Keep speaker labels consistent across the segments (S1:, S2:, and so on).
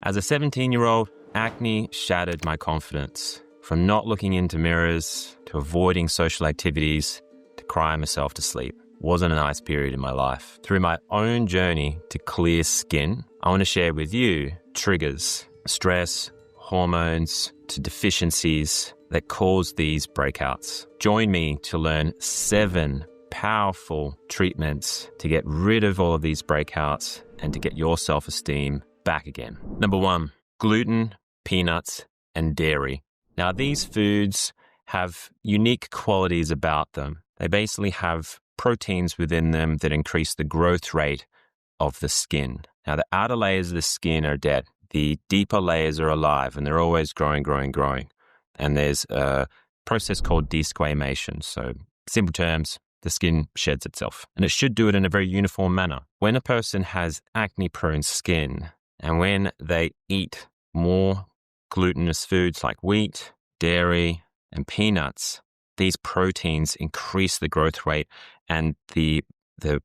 S1: As a 17-year-old, acne shattered my confidence. From not looking into mirrors, to avoiding social activities, to crying myself to sleep. Wasn't a nice period in my life. Through my own journey to clear skin, I want to share with you triggers, stress, hormones, to deficiencies that cause these breakouts. Join me to learn 7 powerful treatments to get rid of all of these breakouts and to get your self-esteem back again. Number 1, gluten, peanuts, and dairy. Now, these foods have unique qualities about them. They basically have proteins within them that increase the growth rate of the skin. Now, the outer layers of the skin are dead. The deeper layers are alive, and they're always growing. And there's a process called desquamation. So, simple terms, the skin sheds itself. And it should do it in a very uniform manner. When a person has acne-prone skin, and when they eat more glutinous foods like wheat, dairy, and peanuts, these proteins increase the growth rate, and the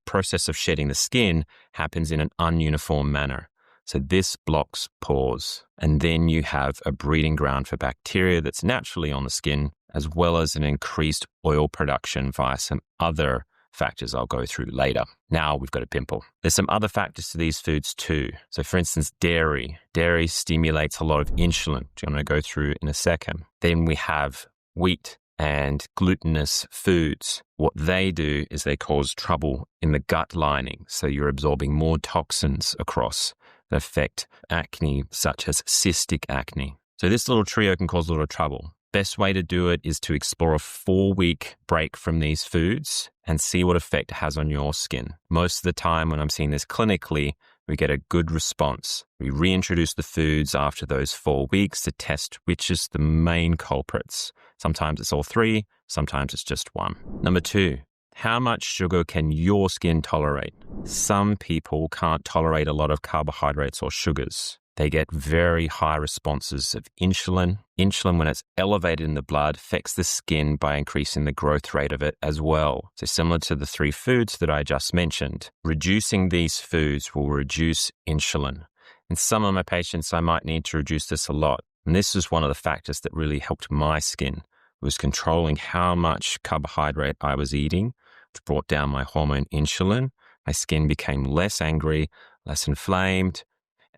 S1: process of shedding the skin happens in an ununiform manner. So this blocks pores, and then you have a breeding ground for bacteria that's naturally on the skin, as well as an increased oil production via some other factors I'll go through later. Now we've got a pimple. There's some other factors to these foods too. So for instance, dairy. Dairy stimulates a lot of insulin, which I'm going to go through in a second. Then we have wheat and glutinous foods. What they do is they cause trouble in the gut lining. So you're absorbing more toxins across that affect acne, such as cystic acne. So this little trio can cause a lot of trouble. Best way to do it is to explore a 4-week break from these foods and see what effect it has on your skin. Most of the time when I'm seeing this clinically, we get a good response. We reintroduce the foods after those 4 weeks to test which is the main culprits. Sometimes it's all 3, sometimes it's just 1. Number 2, how much sugar can your skin tolerate? Some people can't tolerate a lot of carbohydrates or sugars. They get very high responses of insulin. Insulin, when it's elevated in the blood, affects the skin by increasing the growth rate of it as well. So similar to the 3 foods that I just mentioned, reducing these foods will reduce insulin. In some of my patients, I might need to reduce this a lot. And this is one of the factors that really helped my skin, was controlling how much carbohydrate I was eating, which brought down my hormone insulin. My skin became less angry, less inflamed,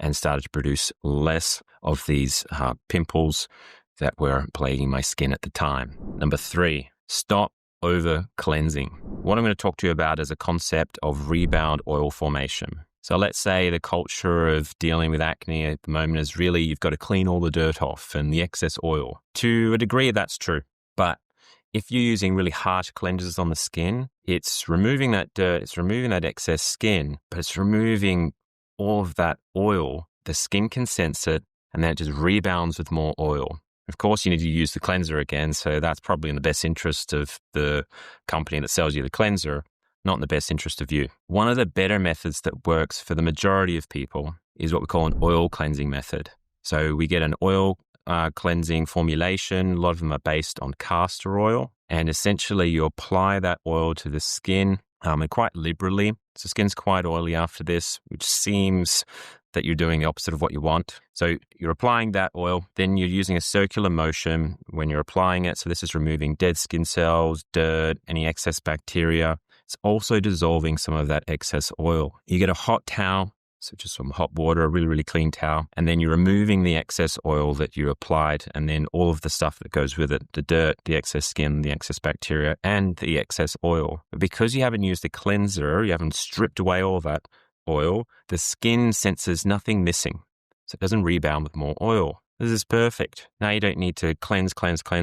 S1: and started to produce less of these pimples that were plaguing my skin at the time. Number 3, stop over-cleansing. What I'm going to talk to you about is a concept of rebound oil formation. So let's say the culture of dealing with acne at the moment is really you've got to clean all the dirt off and the excess oil. To a degree, that's true. But if you're using really harsh cleansers on the skin, it's removing that dirt, it's removing that excess skin, but it's removing all of that oil. The skin can sense it, and then it just rebounds with more oil. Of course, you need to use the cleanser again, so that's probably in the best interest of the company that sells you the cleanser, not in the best interest of you. One of the better methods that works for the majority of people is what we call an oil cleansing method. So we get an oil cleansing formulation. A lot of them are based on castor oil, and essentially you apply that oil to the skin and quite liberally. So skin's quite oily after this, which seems that you're doing the opposite of what you want. So you're applying that oil, then you're using a circular motion when you're applying it. So this is removing dead skin cells, dirt, any excess bacteria. It's also dissolving some of that excess oil. You get a hot towel, so just some hot water, a really clean towel, and then you're removing the excess oil that you applied, and then all of the stuff that goes with it, the dirt, the excess skin, the excess bacteria, and the excess oil. But because you haven't used a cleanser, you haven't stripped away all that oil, the skin senses nothing missing. So it doesn't rebound with more oil. This is perfect. Now you don't need to cleanse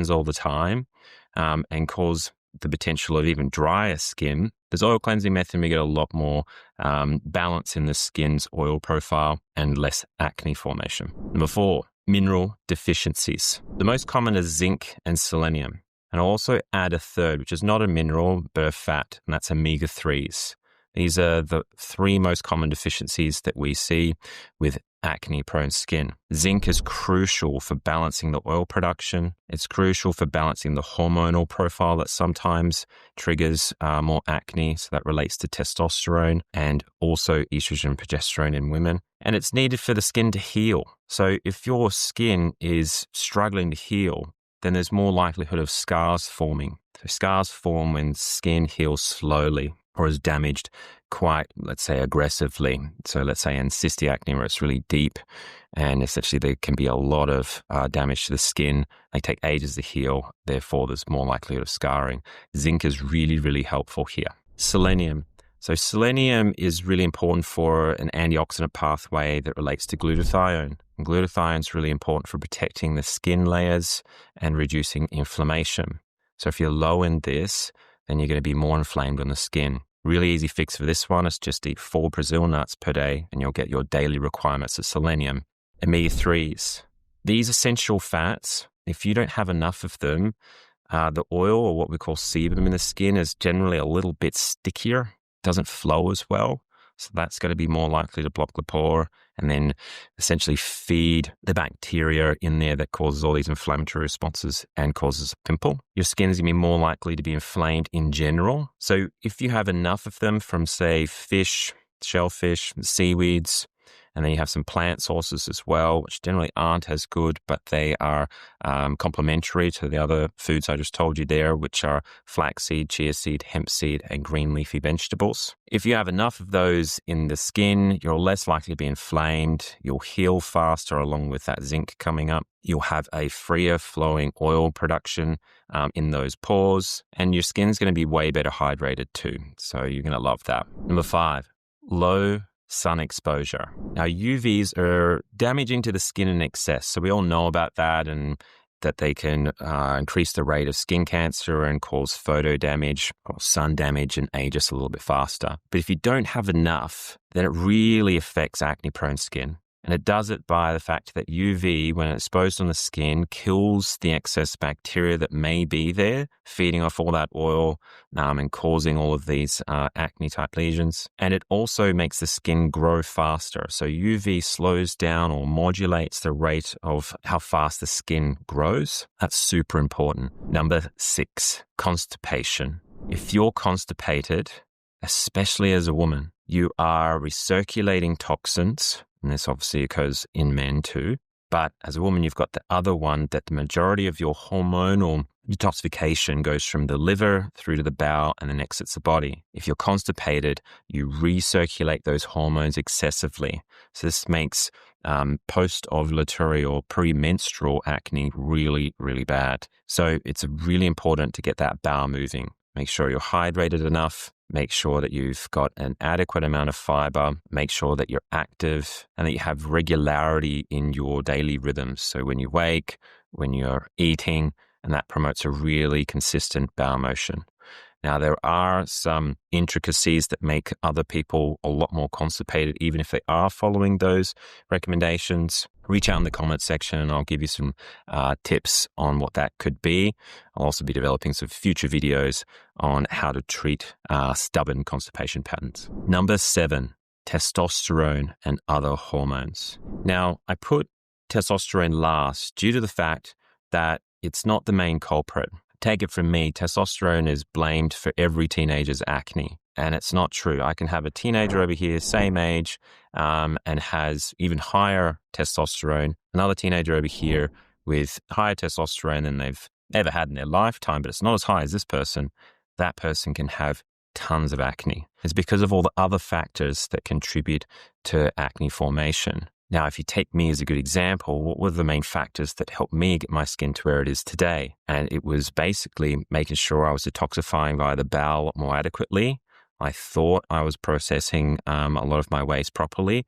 S1: all the time and cause the potential of even drier skin. This oil cleansing method, we get a lot more balance in the skin's oil profile and less acne formation. Number 4, mineral deficiencies. The most common is zinc and selenium. And I'll also add a third, which is not a mineral, but a fat, and that's omega-3s. These are the 3 most common deficiencies that we see with acne-prone skin. Zinc is crucial for balancing the oil production. It's crucial for balancing the hormonal profile that sometimes triggers more acne. So that relates to testosterone and also estrogen and progesterone in women. And it's needed for the skin to heal. So if your skin is struggling to heal, then there's more likelihood of scars forming. So scars form when skin heals slowly or is damaged quite, let's say, aggressively. So let's say in cystic acne where it's really deep and essentially there can be a lot of damage to the skin. They take ages to heal. Therefore, there's more likelihood of scarring. Zinc is really, really helpful here. Selenium. So selenium is really important for an antioxidant pathway that relates to glutathione. And glutathione is really important for protecting the skin layers and reducing inflammation. So if you're low in this, then you're going to be more inflamed on the skin. Really easy fix for this one is just eat 4 Brazil nuts per day and you'll get your daily requirements of selenium. Omega-3s. These essential fats, if you don't have enough of them, the oil or what we call sebum in the skin is generally a little bit stickier, doesn't flow as well. So that's going to be more likely to block the pore and then essentially feed the bacteria in there that causes all these inflammatory responses and causes a pimple. Your skin is going to be more likely to be inflamed in general. So if you have enough of them from, say, fish, shellfish, seaweeds, and then you have some plant sources as well, which generally aren't as good, but they are complementary to the other foods I just told you there, which are flaxseed, chia seed, hemp seed, and green leafy vegetables. If you have enough of those in the skin, you're less likely to be inflamed. You'll heal faster along with that zinc coming up. You'll have a freer flowing oil production in those pores, and your skin's going to be way better hydrated too. So you're going to love that. Number 5, low sun exposure. Now, UVs are damaging to the skin in excess. So we all know about that and that they can increase the rate of skin cancer and cause photo damage or sun damage and age us a little bit faster. But if you don't have enough, then it really affects acne-prone skin. And it does it by the fact that UV, when it's exposed on the skin, kills the excess bacteria that may be there, feeding off all that oil and causing all of these acne-type lesions. And it also makes the skin grow faster. So UV slows down or modulates the rate of how fast the skin grows. That's super important. Number 6, constipation. If you're constipated, especially as a woman, you are recirculating toxins. And this obviously occurs in men too. But as a woman, you've got the other one that the majority of your hormonal detoxification goes from the liver through to the bowel and then exits the body. If you're constipated, you recirculate those hormones excessively. So this makes post-ovulatory or premenstrual acne really, really bad. So it's really important to get that bowel moving. Make sure you're hydrated enough. Make sure that you've got an adequate amount of fiber. Make sure that you're active and that you have regularity in your daily rhythms. So when you wake, when you're eating, and that promotes a really consistent bowel motion. Now, there are some intricacies that make other people a lot more constipated, even if they are following those recommendations. Reach out in the comments section and I'll give you some tips on what that could be. I'll also be developing some future videos on how to treat stubborn constipation patterns. Number 7, testosterone and other hormones. Now, I put testosterone last due to the fact that it's not the main culprit. Take it from me, testosterone is blamed for every teenager's acne. And it's not true. I can have a teenager over here, same age, and has even higher testosterone. Another teenager over here with higher testosterone than they've ever had in their lifetime, but it's not as high as this person. That person can have tons of acne. It's because of all the other factors that contribute to acne formation. Now, if you take me as a good example, what were the main factors that helped me get my skin to where it is today? And it was basically making sure I was detoxifying via the bowel more adequately. I thought I was processing a lot of my waste properly,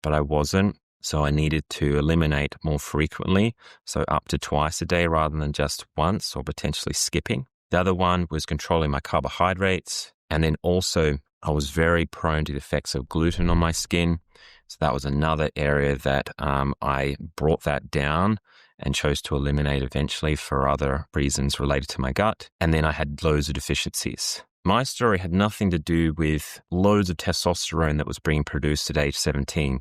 S1: but I wasn't. So I needed to eliminate more frequently, so up to twice a day rather than just once or potentially skipping. The other one was controlling my carbohydrates. And then also I was very prone to the effects of gluten on my skin. So that was another area that I brought that down and chose to eliminate eventually for other reasons related to my gut. And then I had loads of deficiencies. My story had nothing to do with loads of testosterone that was being produced at age 17.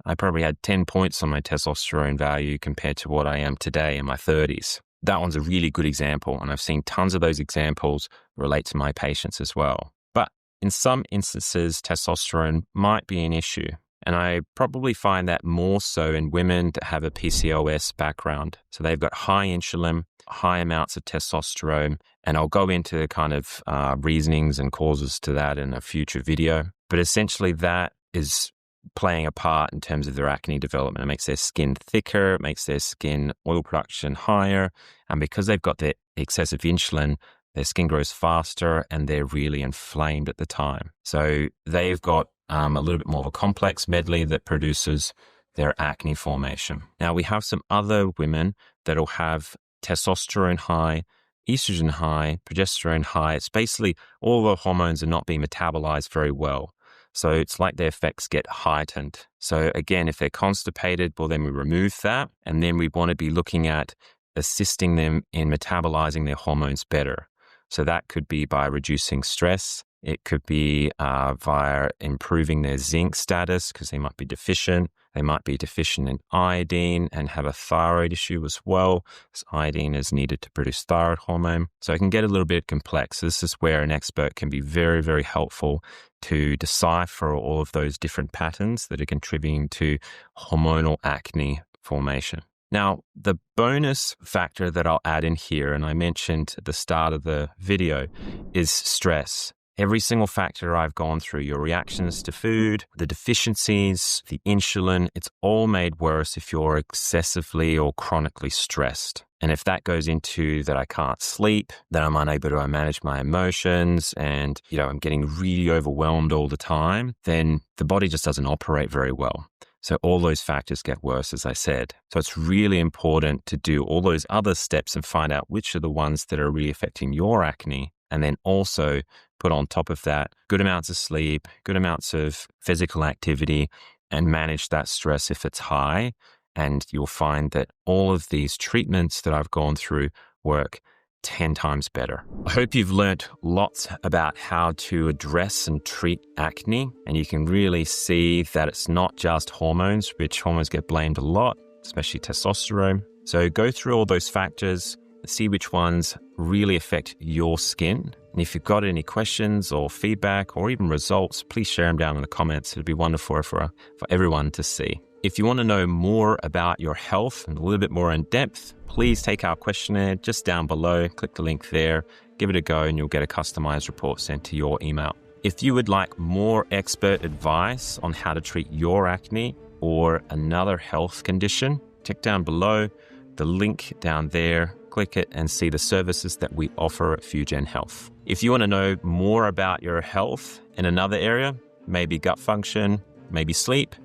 S1: I probably had 10 points on my testosterone value compared to what I am today in my 30s. That one's a really good example, and I've seen tons of those examples relate to my patients as well. But in some instances, testosterone might be an issue, and I probably find that more so in women that have a PCOS background. So they've got high insulin, high amounts of testosterone, and I'll go into kind of reasonings and causes to that in a future video. But essentially that is playing a part in terms of their acne development. It makes their skin thicker, it makes their skin oil production higher, and because they've got the excessive insulin, their skin grows faster and they're really inflamed at the time. So they've got a little bit more of a complex medley that produces their acne formation. Now we have some other women that'll have testosterone high, estrogen high, progesterone high. It's basically all the hormones are not being metabolized very well. So it's like their effects get heightened. So again, if they're constipated, well, then we remove that. And then we want to be looking at assisting them in metabolizing their hormones better. So that could be by reducing stress. It could be via improving their zinc status because they might be deficient. They might be deficient in iodine and have a thyroid issue as well, because iodine is needed to produce thyroid hormone. So it can get a little bit complex. This is where an expert can be very, very helpful to decipher all of those different patterns that are contributing to hormonal acne formation. Now, the bonus factor that I'll add in here, and I mentioned at the start of the video, is stress. Every single factor I've gone through, your reactions to food, the deficiencies, the insulin, it's all made worse if you're excessively or chronically stressed. And if that goes into that I can't sleep, that I'm unable to manage my emotions and, I'm getting really overwhelmed all the time, then the body just doesn't operate very well. So all those factors get worse, as I said. So it's really important to do all those other steps and find out which are the ones that are really affecting your acne. And then also put on top of that good amounts of sleep, good amounts of physical activity, and manage that stress if it's high. And you'll find that all of these treatments that I've gone through work 10 times better. I hope you've learned lots about how to address and treat acne. And you can really see that it's not just hormones, which hormones get blamed a lot, especially testosterone. So go through all those factors, see which ones really affect your skin. And if you've got any questions or feedback or even results, please share them down in the comments. It'd be wonderful for everyone to see. If you want to know more about your health and a little bit more in depth, please take our questionnaire just down below. Click the link there, give it a go, and you'll get a customized report sent to your email. If you would like more expert advice on how to treat your acne or another health condition, check down below the link down there. Click it and see the services that we offer at FuGen Health. If you want to know more about your health in another area, maybe gut function, maybe sleep,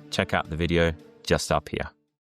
S1: check out the video just up here.